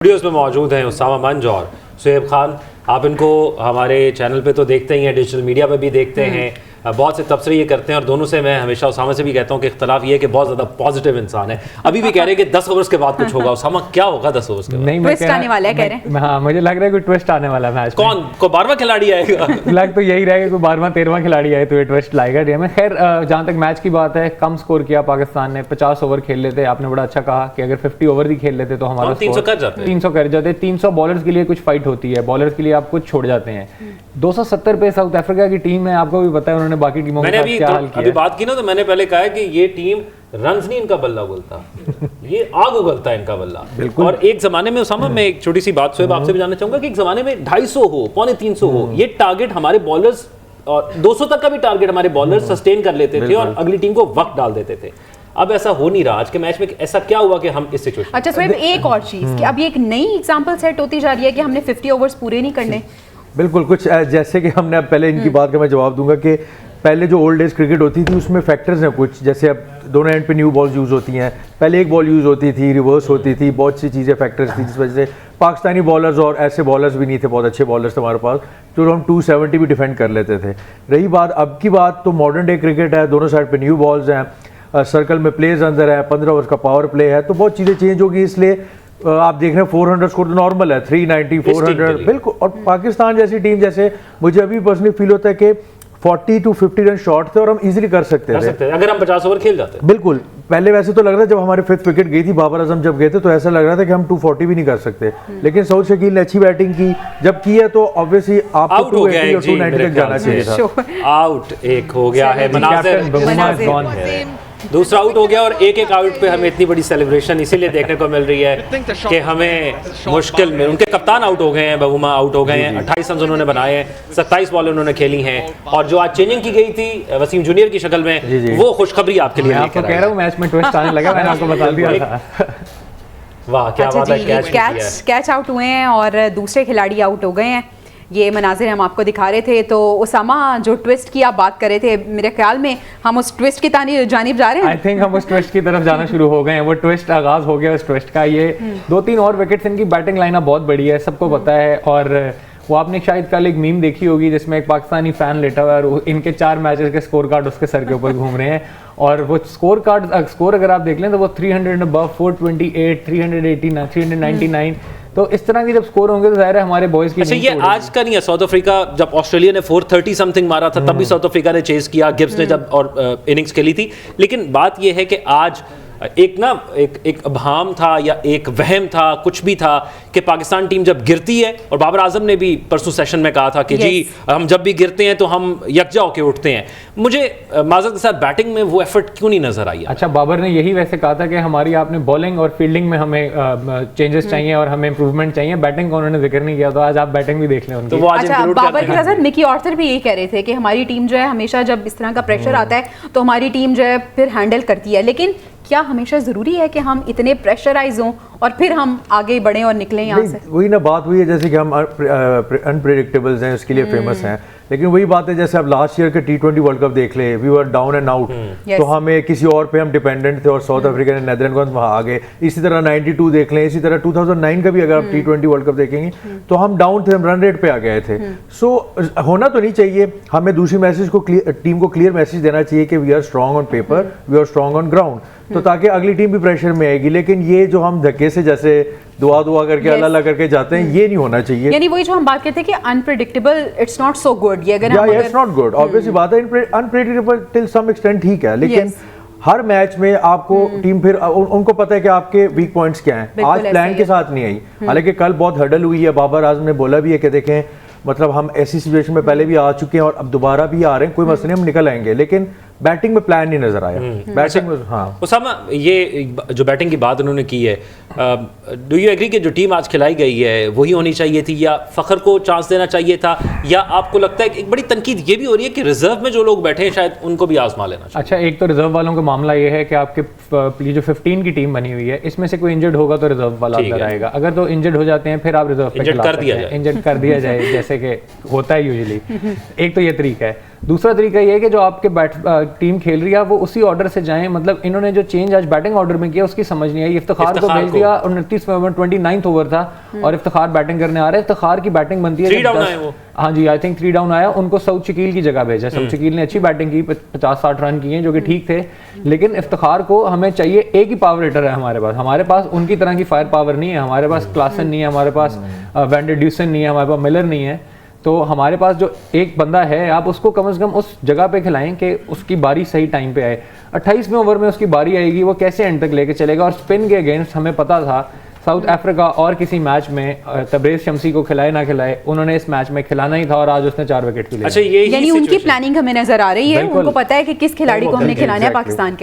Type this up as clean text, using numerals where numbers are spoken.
Studios में मौजूद हैं उसामा मंज और सुहेब खान। आप इनको हमारे चैनल पे तो देखते ही हैं, डिजिटल मीडिया पे भी देखते हैं, बहुत से तबसरे ये करते हैं और दोनों से मैं हमेशा उसामा से भी कहता हूँ कि इख्तलाफ ये है कि बहुत ज़्यादा पॉजिटिव इंसान है। अभी भी कह रहे हैं कि 10 ओवर्स के बाद कुछ होगा। उसामा क्या होगा 10 ओवर्स के बाद? नहीं, ट्विस्ट आने वाला है कह रहे हैं। हाँ, मुझे लग रहा है कोई ट्विस्ट आने वाला है मैच में। कौन को 12वां खिलाड़ी आएगा? लग तो यही रहेगा, कोई 12वां 13वां खिलाड़ी आए तो ये ट्विस्ट लाएगा डे में। खैर, जहाँ तक मैच की बात है, कम स्कोर किया पाकिस्तान ने, 50 ओवर खेल लेते। आपने बड़ा अच्छा कहा कि अगर 50 ओवर भी खेल लेते तो हमारा 300 कर जाते। 300 कर जाते। 300 बॉलर्स के लिए कुछ फाइट होती है, बॉलर्स के लिए आप कुछ छोड़ जाते हैं। 270 पे साउथ अफ्रीका की टीम है, आपको भी पता है उन्होंने बाकी टीमों के साथ क्या हाल किया। अभी बात की ना तो मैंने पहले कहा है कि ये टीम रन्स नहीं इनका बल्ला उगलता, ये आग उगलता है इनका बल्ला। और एक जमाने में उसामा, मैं एक छोटी सी बात सुहेब आपसे भी जानना चाहूंगा कि एक जमाने में 250 हो, 250 हो, ये टारगेट हमारे बॉलर्स और 200 तक का भी टारगेट हमारे बॉलर्स सस्टेन कर लेते थे और अगली टीम को वक्त डाल देते थे। अब ऐसा हो नहीं रहा। आज के मैच में ऐसा क्या हुआ कि हम इस सिचुएशन। अच्छा सुहेब, एक और चीज कि अब ये एक नई एग्जांपल सेट होती जा रही है कि हमने 50 ओवर्स पूरे नहीं करने। बिल्कुल, कुछ जैसे कि हमने अब पहले इनकी बात का मैं जवाब दूंगा कि पहले जो ओल्ड एज क्रिकेट होती थी उसमें फैक्टर्स हैं कुछ, जैसे अब दोनों एंड पे न्यू बॉल्स यूज़ होती हैं, पहले एक बॉल यूज़ होती थी, रिवर्स होती थी, बहुत सी चीज़ें फैक्टर्स थी जिस वजह से पाकिस्तानी बॉलर्स और ऐसे बॉलर्स भी नहीं थे, बहुत अच्छे बॉलर्स थे हमारे पास जो हम 270 भी डिफेंड कर लेते थे। रही बात अब की बात, तो मॉडर्न डे क्रिकेट है, दोनों साइड पर न्यू बॉल्स हैं, सर्कल में प्लेज अंदर है, 15 ओवर्स का पावर प्ले है, तो बहुत चीज़ें चेंज होगी। इसलिए आप देख रहे हैं 400 स्कोर तो नॉर्मल है, 390 400 बिल्कुल। और पाकिस्तान जैसी टीम, जैसे मुझे अभी पर्सनली फील होता है कि 40 to 50 रन शॉर्ट थे और हम इजीली कर सकते थे अगर हम 50 ओवर खेल जाते। बिल्कुल, पहले वैसे तो लग रहा था जब हमारे 5th विकेट गई थी, बाबर आजम जब गए थे तो ऐसा लग रहा था कि हम 240 भी नहीं कर सकते, लेकिन सऊद शकील ने अच्छी बैटिंग की, जब की है तो ऑब्वियसली आपको 280 और 290 तक जाना चाहिए था। आउट एक हो गया है, मनाज़िर दूसरा आउट हो गया और एक आउट पे हमें इतनी बड़ी सेलिब्रेशन इसीलिए देखने को मिल रही है कि हमें मुश्किल में उनके कप्तान आउट हो गए हैं, बहुमा आउट हो गए हैं, 28 रन उन्होंने बनाए हैं, 27 बॉल उन्होंने खेली हैं। और जो आज चेंजिंग की गई थी वसीम जूनियर की शक्ल में, वो खुशखबरी आपके लिए आपको कह रहा हूं मैच में ट्विस्ट आने लगा, मैंने आपको बता दिया था। वाह क्या बात है, कैच आउट हुए हैं और दूसरे खिलाड़ी आउट हो गए हैं। ये मनाजिर हम आपको दिखा रहे थे। तो उसामा, जो ट्विस्ट की आप बात कर रहे थे, मेरे ख्याल में हम उस ट्विस्ट की जानिब जा रहे हैं। आई थिंक हम उस ट्विस्ट की तरफ जाना शुरू हो गए हैं। वो ट्विस्ट आगाज हो गया उस ट्विस्ट का। ये 2-3 और विकेट्स, इनकी बैटिंग लाइनअप बहुत बढ़िया है, सबको पता है। और वो आपने शायद कल एक मीम देखी होगी जिसमें एक पाकिस्तानी फैन लेटा हुआ है और इनके 4 मैचेस के स्कोर कार्ड उसके सर के ऊपर घूम रहे हैं। और वो स्कोर अगर आप देख लें तो वो 300 अबव, 428, 389, 399, तो इस तरह के जब स्कोर होंगे तो जाहिर है हमारे बॉयज की। अच्छा, ये आज का नहीं है। साउथ अफ्रीका जब ऑस्ट्रेलिया ने 430 समथिंग मारा था तब भी साउथ अफ्रीका ने चेस किया, गिब्स ने जब और इनिंग्स खेली थी। लेकिन बात ये है कि आज एक अभाम था या एक वहम था, कुछ भी था कि पाकिस्तान टीम जब गिरती है, और बाबर आजम ने भी परसों सेशन में कहा था कि जी हम जब भी गिरते हैं तो हम यकजा होकर उठते हैं। मुझे माजरत के साथ बैटिंग में वो एफर्ट क्यों नहीं नजर आई? अच्छा, बाबर ने यही वैसे कहा था कि हमारी आपने बॉलिंग और फील्डिंग में हमें चेंजेस चाहिए और हमें इंप्रूवमेंट चाहिए। बैटिंग का उन्होंने जिक्र नहीं किया, तो आज आप बैटिंग भी देख लें उनकी। तो अच्छा, बाबर के साथ निकी ऑर्थर भी यही कह रहे थे कि हमारी टीम जो है हमेशा जब इस तरह का प्रेशर आता है तो हमारी टीम जो है फिर हैंडल करती है। लेकिन क्या हमेशा ज़रूरी है कि हम इतने प्रेशराइज हों और फिर हम आगे बढ़ें और निकलें यहाँ से? वही ना बात हुई है, जैसे कि हम अनप्रेडिक्टेबल्स हैं, उसके लिए फेमस हैं। लेकिन वही बात है, जैसे अब लास्ट ईयर के T20 वर्ल्ड कप देख ले, we were down and out, तो हमें किसी और पे हम डिपेंडेंट थे और साउथ अफ्रीका ने नीदरलैंड को वहाँ आ गए। इसी तरह 92 देख लें, इसी तरह 2009 का भी अगर आप T20 वर्ल्ड कप देखेंगे तो हम डाउन थे, हम रन रेट पे आ गए थे। सो होना तो नहीं चाहिए, हमें दूसरी मैसेज को टीम को क्लियर मैसेज देना चाहिए कि we are strong on paper, we are strong on ground, तो ताकि अगली टीम भी प्रेशर में आएगी। लेकिन ये जो हम धक्के से जैसे दुआ करके अल्लाह करके जाते हैं, ये नहीं होना चाहिए। यानी वही जो हम बात करते हैं कि unpredictable, it's not so good. ये अगर इट्स नॉट गुड, ऑब्वियसली बात है, अनप्रेडिक्टेबल टिल सम एक्सटेंट ठीक है, लेकिन हर मैच में आपको टीम फिर उनको पता है कि आपके वीक पॉइंट्स क्या हैं। आज प्लान के साथ नहीं आई, हालांकि कल बहुत हर्डल हुई है। बाबर आजम ने बोला भी है कि देखें, मतलब हम ऐसी सिचुएशन में पहले भी आ चुके हैं और अब दोबारा भी आ रहे हैं, कोई मसला नहीं, हम निकल आएंगे। लेकिन बैटिंग में प्लान नहीं नजर आया। बैटिंग में उसामा, ये जो बैटिंग की बात उन्होंने की है, डू यू एग्री कि जो टीम आज खिलाई गई है वही होनी चाहिए थी, या फ़खर को चांस देना चाहिए था, या आपको लगता है कि एक बड़ी तनकीद ये भी हो रही है कि रिजर्व में जो लोग बैठे हैं शायद उनको भी आजमा लेना चाहिए? अच्छा, एक तो रिजर्व वालों का मामला ये है कि आपके जो 15 की टीम बनी हुई है, इसमें से कोई इंजर्ड होगा तो रिजर्व वाला अंदर आएगा। अगर तो इंजर्ड हो जाते हैं फिर आप रिजर्व पे इंजर्ड कर दिया जाए जैसे कि होता है यूजुअली। एक तो ये तरीका है। दूसरा तरीका ये है कि जो आपके टीम खेल रही है वो उसी ऑर्डर से जाएं, मतलब इन्होंने जो चेंज आज बैटिंग ऑर्डर में किया उसकी समझ नहीं आई। इफ्तिखार को भेज दिया, 29वें ओवर 29th ओवर था और इफ्तिखार बैटिंग करने आ रहे हैं। इफ्तिखार की बैटिंग बनती है 3 डाउन आए वो, हाँ जी, आई थिंक 3 डाउन आया, उनको सऊद शकील की जगह भेजा। सऊद शकील ने अच्छी बैटिंग की, 50-60 रन किए जो कि ठीक थे, लेकिन इफ्तिखार को हमें चाहिए, एक ही पावर हिटर है हमारे पास उनकी तरह की फायर पावर नहीं है, हमारे पास क्लासन नहीं है, हमारे पास वैंडर ड्यूसन नहीं है, हमारे पास मिलर नहीं है। तो हमारे पास जो एक बंदा है आप उसको कम से कम उस जगह पे खिलाएं कि उसकी बारी सही टाइम पे आए। 28वें ओवर में उसकी बारी आएगी, वो कैसे एंड तक लेके चलेगा। और स्पिन के अगेंस्ट हमें पता था साउथ अफ्रीका और किसी मैच में तबरेज़ शम्सी को खिलाए ना खिलाए, उन्होंने इस मैच में खिलाना ही था और आज उसने 4 विकेट भी लिए। अच्छा, ये यानी उनकी प्लानिंग हमें नजर आ रही है, उनको पता है कि किस खिलाड़ी को हमने खिलाना है पाकिस्तान के